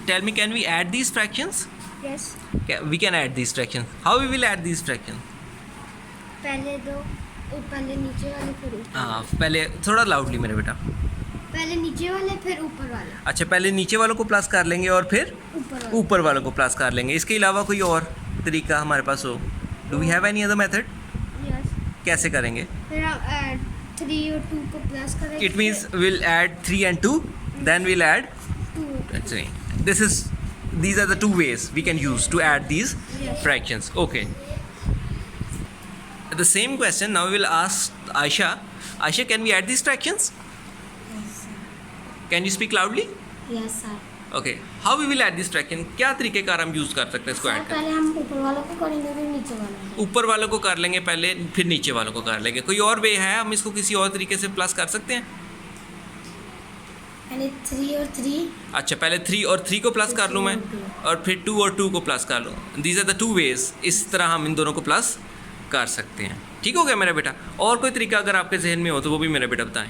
tell me, can we add these fractions? Yes. We can add these fractions. How we will add these fractions? पहले नीचे वाले फिर ऊपर। हाँ, पहले थोड़ा लाउडली मेरे बेटा। पहले नीचे वाले फिर ऊपर वाले। अच्छा, पहले नीचे वालों को प्लस कर लेंगे और फिर ऊपर वालों को प्लस कर लेंगे। इसके अलावा कोई और तरीका हमारे पास हो? Do we have any other method? Yes. कैसे करेंगे? फिर हम 3 और 2 को प्लस करेंगे। It means we'll add 3 and 2, then we'll add 2। these are the two ways we can use to add these Yes. fractions. Okay. The same question now we will ask Aisha. Aisha, can we add these fractions? Yes, Can you speak loudly? sir। Okay. How we will add this fraction? क्या तरीके car हम use कर सकते हैं इसको add करने? पहले हम ऊपर वालों को करेंगे फिर नीचे वालों को। ऊपर वालों को कर लेंगे पहले, फिर नीचे वालों को कर लेंगे। कोई और वे है हम इसको किसी और तरीके से प्लस कर सकते हैं? पहले 3 और 3। अच्छा, पहले 3 और 3 को प्लस कर लूँ मैं, और फिर 2 और 2 को प्लस कर लूँ। These are the two ways. इस तरह हम इन दोनों को प्लस कर सकते हैं। ठीक हो गया मेरा बेटा? और कोई तरीका अगर आपके जहन में हो तो वो भी मेरे बेटा बताएं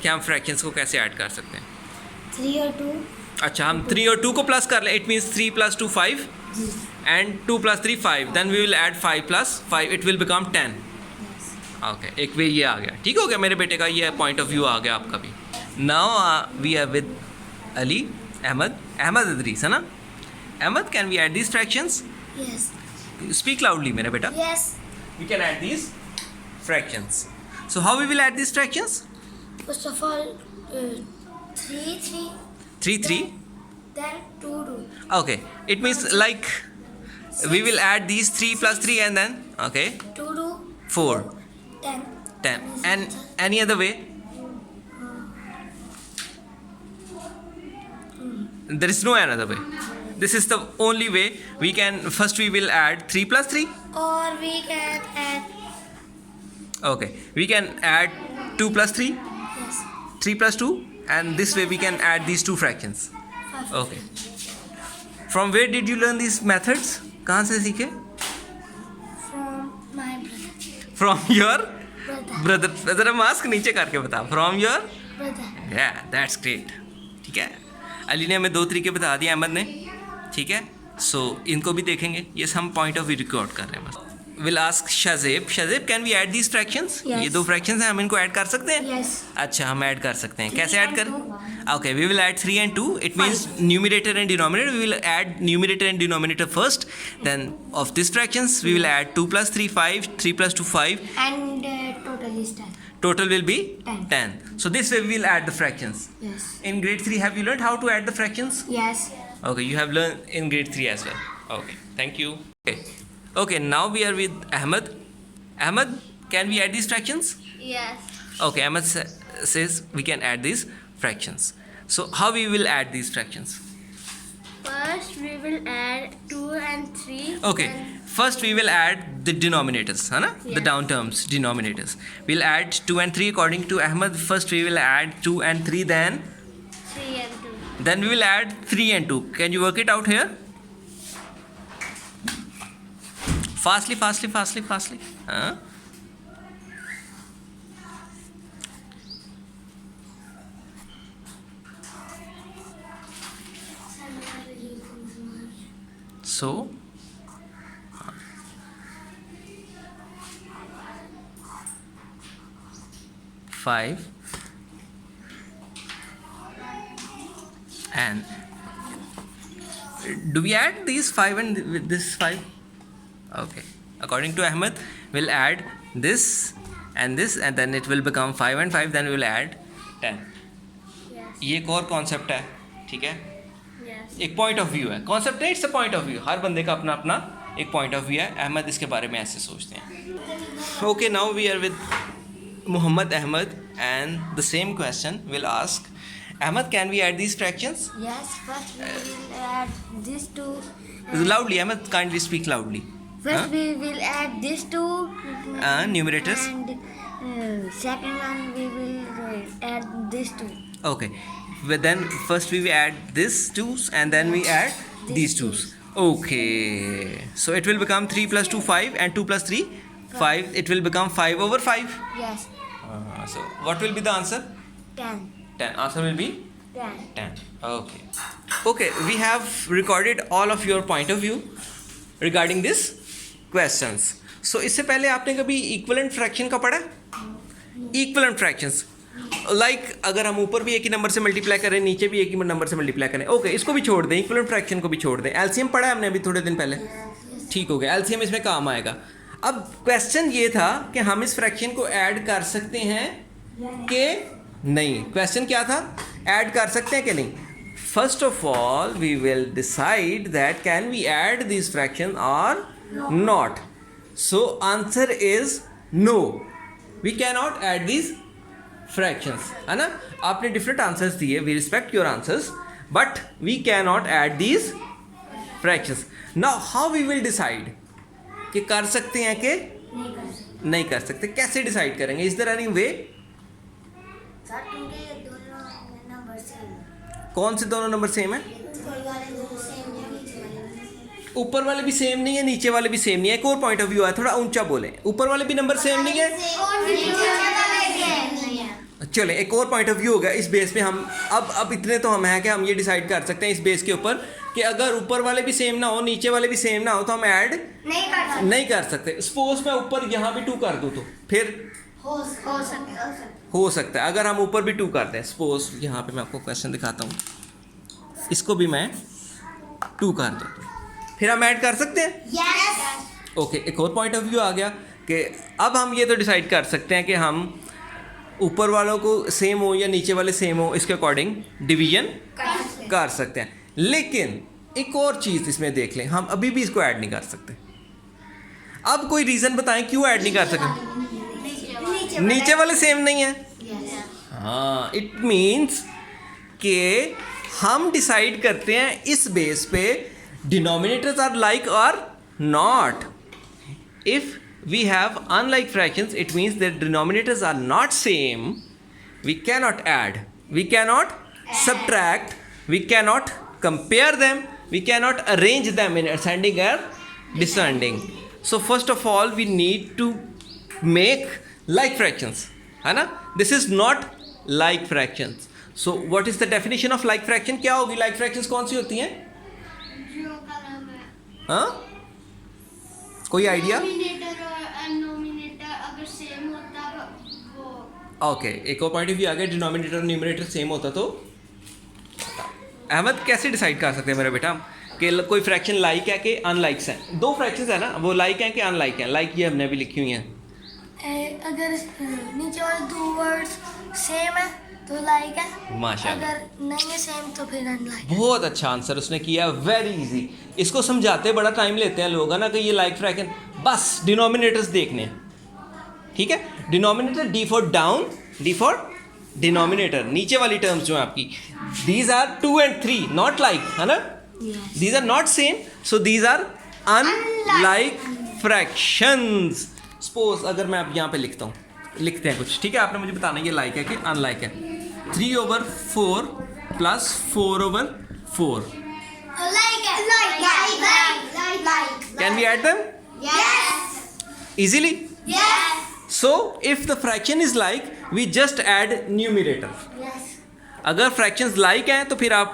कि हम फ्रैक्शंस को कैसे ऐड कर सकते हैं। 3 और 2। अच्छा, हम 3 और 2 को प्लस कर लें। It means 3 + 2 5 and 2 + 3 5। Then we will add 5 + 5, it will become 10। Okay, एक वे ये आ गया। ठीक हो गया मेरे बेटे का, ये पॉइंट ऑफ व्यू आ गया आपका भी। Now we are with Ali Ahmed Idris, है ना? Ahmed, can we add these fractions? Yes. Speak loudly, मेरे बेटा. Yes. We can add these fractions. So how we will add these fractions? First of all 3 3 3 3. then 2 2। Okay. It means like we will add these 3 + 3 and then 2 2 4 10 10. And any other way? There is no another way. This is the only way we can. First we will add 3 + 3. or we can add Okay. We can add 2 + 3, yes 3 + 2, and this way we can add these two fractions. 5 Okay. From where did you learn these methods? कहाँ से सीखे? from my brother From your brother brother. ज़रा mask नीचे करके बता. From your. brother Yeah, that's great. ठीक है. अली ने हमें 2 तरीके बता दिए, अहमद ने. ठीक है. So इनको भी देखेंगे. ये हम पॉइंट ऑफ व्यू रिकॉर्ड कर रहे हैं बस. We'll ask Shazeb. Shazeb, can we add these fractions? Yes. ये 2 fractions हैं, हम इनको ऐड कर सकते हैं? yes अच्छा, हम ऐड कर सकते हैं. कैसे 3 ऐड and करें? 2। Okay, we will add 3 and 2. It means numerator and denominator. We will add numerator and denominator first. Then of these fractions, we will add 2 + 3 5, 3 + 2 5. and total is 10 Total will be 10. 10. So this way we will add the fractions. yes In grade 3, have you learned how to add the fractions? yes Okay, you have learned in grade 3 as well. Okay, thank you. Okay, now we are with Ahmed. Ahmed, can we add these fractions? yes Okay, Ahmed says we can add these fractions. So how we will add these fractions? first we will add 2 and 3 Okay, first we will add the denominators, है ना? The Yes. down terms, denominators. We'll add 2 and 3 according to Ahmed. First we will add 2 and 3, then 3 and 2 Then we will add 3 and 2. Can you work it out here? Fastly. Huh? So, 5 and do we add these 5 and with this 5? Okay, according to Ahmed, we'll add this and this, and then it will become 5 and 5. Then we will add 10. yes ये एक और concept है. ठीक है, yes एक point of view है. Concept है, it's a point of view. हर बंदे का अपना अपना एक पॉइंट ऑफ व्यू है. अहमद इसके बारे में ऐसे सोचते हैं. Okay, now we are with Muhammad Ahmed, and the same question will ask Ahmed, can we add these fractions? yes first we will add these two Loudly, Ahmed, kindly speak loudly. first we will add these two Numerators. and second one we will add these two Okay, but then first we will add this 2's and then we add these 2's. Okay, so it will become 3 + 2 5 and 2 + 3 5. It will become 5 over 5. yes So what will be the answer? 10 10. Answer will be 10. 10. Okay, we have recorded all of your point of view regarding this questions. So इससे पहले आपने कभी equivalent fraction का पढ़ा? Equivalent fractions like अगर हम ऊपर भी एक ही नंबर से मल्टीप्लाई करें, नीचे भी एक ही नंबर से मल्टीप्लाई करें, ओके इसको भी छोड़ दें, इक्विवेलेंट फ्रैक्शन को भी छोड़ दें। एलसीएम पढ़ा है हमने अभी थोड़े दिन पहले, ठीक हो गया, एलसीएम इसमें काम आएगा। अब क्वेश्चन ये था कि हम इस फ्रैक्शन को ऐड कर सकते हैं कि नहीं। क्वेश्चन क्या था? ऐड कर सकते हैं कि नहीं। First of all we will decide that can we add this fraction और not. So answer is no, we can not add this fractions, है ना। आपने डिफरेंट आंसर्स दिए, we respect your answers, but we can not add these fractions. Now how we will decide कि कर सकते हैं कि नहीं कर सकते, कैसे डिसाइड करेंगे? Is there any way? Sir क्योंकि दोनों नंबर सेम है। कौन से दोनों नंबर सेम है? ऊपर वाले भी सेम नहीं है, नीचे वाले भी सेम नहीं है। एक और पॉइंट ऑफ व्यू है, थोड़ा ऊंचा बोलें। ऊपर वाले भी नंबर सेम नहीं है। चले एक और पॉइंट ऑफ व्यू होगा इस बेस पे। हम अब इतने तो हम हैं कि हम ये डिसाइड कर सकते हैं इस बेस के ऊपर कि अगर ऊपर वाले भी सेम ना हो, नीचे वाले भी सेम ना हो, तो हम ऐड नहीं कर सकते। सपोज मैं ऊपर यहाँ भी 2 कर दूँ तो फिर हो सकता है। अगर हम ऊपर भी 2 कर दें, सपोज यहाँ पे मैं आपको क्वेश्चन दिखाता हूँ, इसको भी मैं 2 कर दूँ, फिर हम ऐड कर सकते हैं। ओके, एक और पॉइंट ऑफ व्यू आ गया कि अब हम ये तो डिसाइड कर सकते हैं कि हम ऊपर वालों को सेम हो या नीचे वाले सेम हो, इसके अकॉर्डिंग डिवीजन कर सकते हैं। लेकिन एक और चीज़ इसमें देख लें, हम अभी भी इसको ऐड नहीं कर सकते। अब कोई रीज़न बताएं क्यों ऐड नहीं कर सकते? नीचे वाले सेम नहीं है। हाँ, इट मीन्स कि हम डिसाइड करते हैं इस बेस पे डिनोमिनेटर्स आर लाइक और not. If we have unlike fractions, it means that denominators are not same. We cannot add, we cannot subtract, we cannot compare them, we cannot arrange them in ascending or descending. So first of all we need to make like fractions, है ना। This is not like fractions. So what is the definition of like fraction? क्या होगी like fractions? कौन सी होती हैं? हाँ, कोई idea? Okay, एक और पॉइंट ऑफ व्यू आ गया, डिनोमिनेटर न्यूमरेटर सेम होता तो। अहमद कैसे डिसाइड कर सकते हैं मेरा बेटा कि कोई फ्रैक्शन लाइक है कि अनलाइक्स हैं? 2 फ्रैक्शंस है ना, वो लाइक हैं कि अनलाइक हैं? लाइक ये हमने भी लिखी हुई हैं। अगर नीचे वाले 2 वर्ड्स सेम है तो लाइक है, माशाल्लाह। अगर नहीं है सेम तो फिर अनलाइक। बहुत अच्छा आंसर उसने किया, वेरी इजी। इसको समझाते बड़ा टाइम लेते हैं लोग, है ना, कि ये लाइक फ्रैक्शन, बस डिनोमिनेटर्स देखने हैं, ठीक है। Denominator, D for down, D for denominator, नीचे वाली टर्म्स जो है आपकी, these are 2 and 3 not like, है ना, these are not same, so these are unlike fractions. Suppose अगर मैं अब यहाँ पे लिखता हूँ, लिखते हैं कुछ, ठीक है, आपने मुझे बताना ये लाइक है कि अनलाइक है। 3/4 plus 4/4, can we add them easily? Yes. So if the fraction is like, we just add numerator. Yes. अगर fractions like हैं तो फिर आप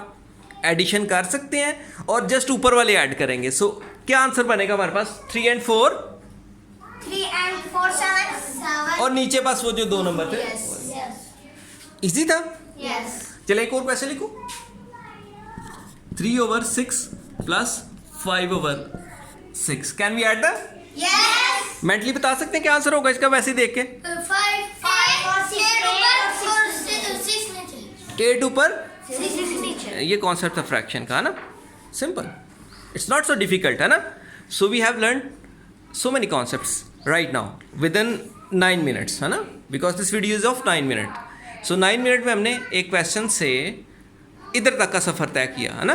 एडिशन कर सकते हैं और जस्ट ऊपर वाले ऐड करेंगे। सो क्या आंसर बनेगा हमारे पास? 3 and 4 7 और नीचे पास वो जो 2 नंबर थे। इजी था। Yes. चले एक और कैसे लिखूं? 3/6 plus 5/6, can we add the? Yes. Mentally बता सकते हैं क्या आंसर होगा इसका वैसे ही देख के? 5 और 6 8 ऊपर, 6 नीचे। ये कॉन्सेप्ट था फ्रैक्शन का, है ना, simple, it's not so difficult, है ना। So we have learn so many concepts right now within 9 minutes, है ना, because this video is of 9 minutes। So 9 minute में हमने एक क्वेश्चन से इधर तक का सफ़र तय किया, है ना,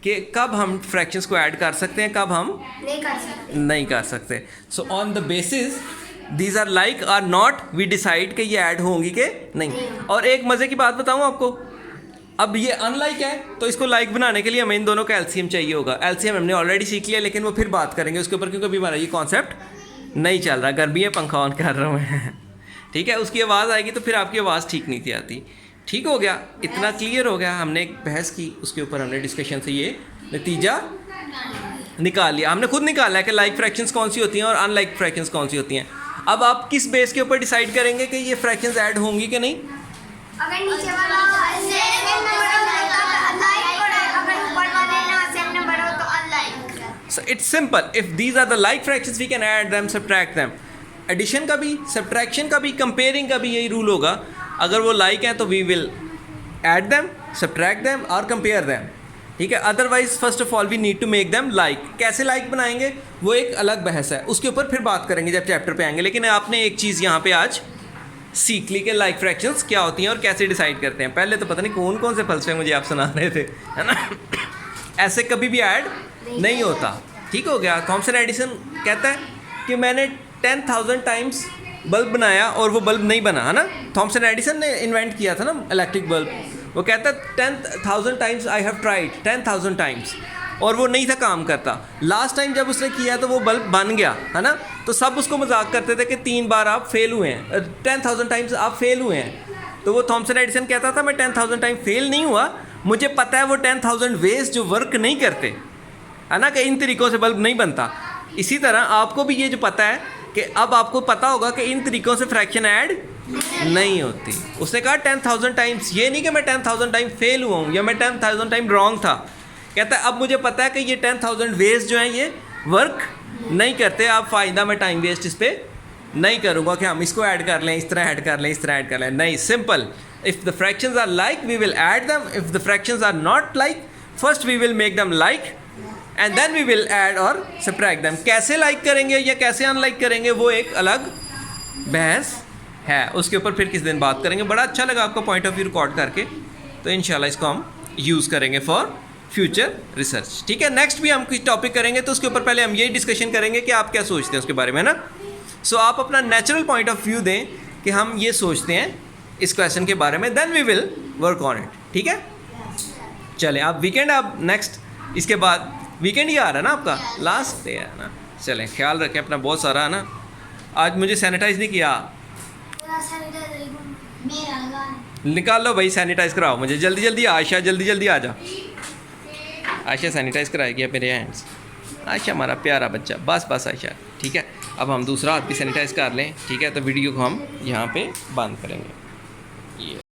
कि कब हम फ्रैक्शंस को ऐड कर सकते हैं, कब हम नहीं कर सकते। So on the basis these are like are not, we decide कि ये ऐड होंगी कि नहीं। और एक मज़े की बात बताऊं आपको, अब ये अनलाइक है तो इसको लाइक बनाने के लिए हमें इन दोनों का एलसीएम चाहिए होगा। एलसीएम हमने ऑलरेडी सीख लिया, लेकिन वो फिर बात करेंगे उसके ऊपर, क्योंकि अभी हमारा ये कॉन्सेप्ट नहीं चल रहा। गर्मी है, पंखा ऑन कर रहा हूँ मैं, ठीक है। उसकी आवाज़ आएगी तो फिर आपकी आवाज़ ठीक नहीं थी आती, ठीक हो गया, इतना क्लियर हो गया। हमने एक बहस की, उसके ऊपर हमने डिस्कशन से ये नतीजा निकाल लिया। हमने खुद निकाला है कि लाइक फ्रैक्शंस कौन सी होती हैं और अनलाइक फ्रैक्शंस कौन सी होती हैं। अब आप किस बेस के ऊपर डिसाइड करेंगे कि ये फ्रैक्शंस ऐड होंगी कि नहीं? अगर नीचे वाला सेम नंबर हो तो लाइक, और अगर ऊपर वाले ना सेम नंबर हो तो unlike. So it's simple. If these are the like fractions, we can add them, subtract them. Addition का भी, subtraction का भी, comparing का भी यही रूल होगा। अगर वो like हैं तो we will add them, subtract them और compare them, ठीक है। Otherwise first of all we need to make them like. कैसे लाइक बनाएंगे वो एक अलग बहस है, उसके ऊपर फिर बात करेंगे जब चैप्टर पे आएंगे। लेकिन आपने एक चीज़ यहाँ पे आज सीख ली कि लाइक फ्रैक्शंस क्या होती हैं और कैसे डिसाइड करते हैं। पहले तो पता नहीं कौन कौन से फलसफे मुझे आप सुना रहे थे, है ना। ऐसे कभी भी ऐड नहीं होता, ठीक हो गया। थॉमसन एडिसन कहता है कि मैंने 10,000 टाइम्स बल्ब बनाया और वो बल्ब नहीं बना, है ना। थॉमसन एडिसन ने इन्वेंट किया था ना इलेक्ट्रिक बल्ब। वो कहता है 10,000 times I have tried, 10,000 times, और वो नहीं था काम करता। लास्ट टाइम जब उसने किया तो वो बल्ब बन गया, है ना। तो सब उसको मजाक करते थे कि 3 बार आप फेल हुए हैं, 10,000 टाइम्स आप फेल हुए हैं। तो वो थॉमसन एडिसन कहता था मैं 10,000 टाइम फेल नहीं हुआ, मुझे पता है वो 10,000 वेज जो वर्क नहीं करते, है ना, कि इन तरीक़ों से बल्ब नहीं बनता। इसी तरह आपको भी ये जो पता है कि अब आपको पता होगा कि इन तरीक़ों से फ्रैक्शन ऐड नहीं होती। उसने कहा 10,000 टाइम्स, ये नहीं कि मैं 10,000 टाइम फेल हुआ हूँ या मैं 10,000 टाइम रॉन्ग था। कहता है अब मुझे पता है कि ये 10,000 वेज जो हैं ये वर्क नहीं करते। आप फ़ायदा मैं टाइम वेस्ट इस पर नहीं करूँगा कि हम इसको ऐड कर लें, इस तरह ऐड कर लें, इस तरह ऐड कर लें। नहीं, simple. If the fractions are like we will add them, if the fractions are not like first we will make them like and then we will add और सब्ट्रैक्ट दैम। कैसे like करेंगे या कैसे unlike करेंगे वो एक अलग बहस है, उसके ऊपर फिर किस दिन बात करेंगे। बड़ा अच्छा लगा आपका पॉइंट ऑफ व्यू रिकॉर्ड करके, तो इंशाल्लाह इसको हम यूज़ करेंगे फॉर फ्यूचर रिसर्च, ठीक है। नेक्स्ट भी हम कुछ टॉपिक करेंगे तो उसके ऊपर पहले हम यही डिस्कशन करेंगे कि आप क्या सोचते हैं उसके बारे में, ना। सो आप अपना नेचुरल पॉइंट ऑफ व्यू दें कि हम ये सोचते हैं इस क्वेश्चन के बारे में, then we will work on it, ठीक है। चलें, आप वीकेंड, आप नेक्स्ट इसके बाद वीकेंड ही आ रहा है ना आपका, लास्ट डे है ना। चलें, ख्याल रखें अपना, बहुत सारा है ना। आज मुझे सैनिटाइज नहीं किया, निकाल लो भाई, सैनिटाइज कराओ मुझे जल्दी जल्दी। आयशा जल्दी जल्दी आ जा, आयशा सैनिटाइज कराएगी मेरे हैंड्स। आयशा हमारा प्यारा बच्चा, बस बस आयशा, ठीक है। अब हम दूसरा हाथ भी सैनिटाइज कर लें, ठीक है। तो वीडियो को हम यहाँ पे बंद करेंगे। ये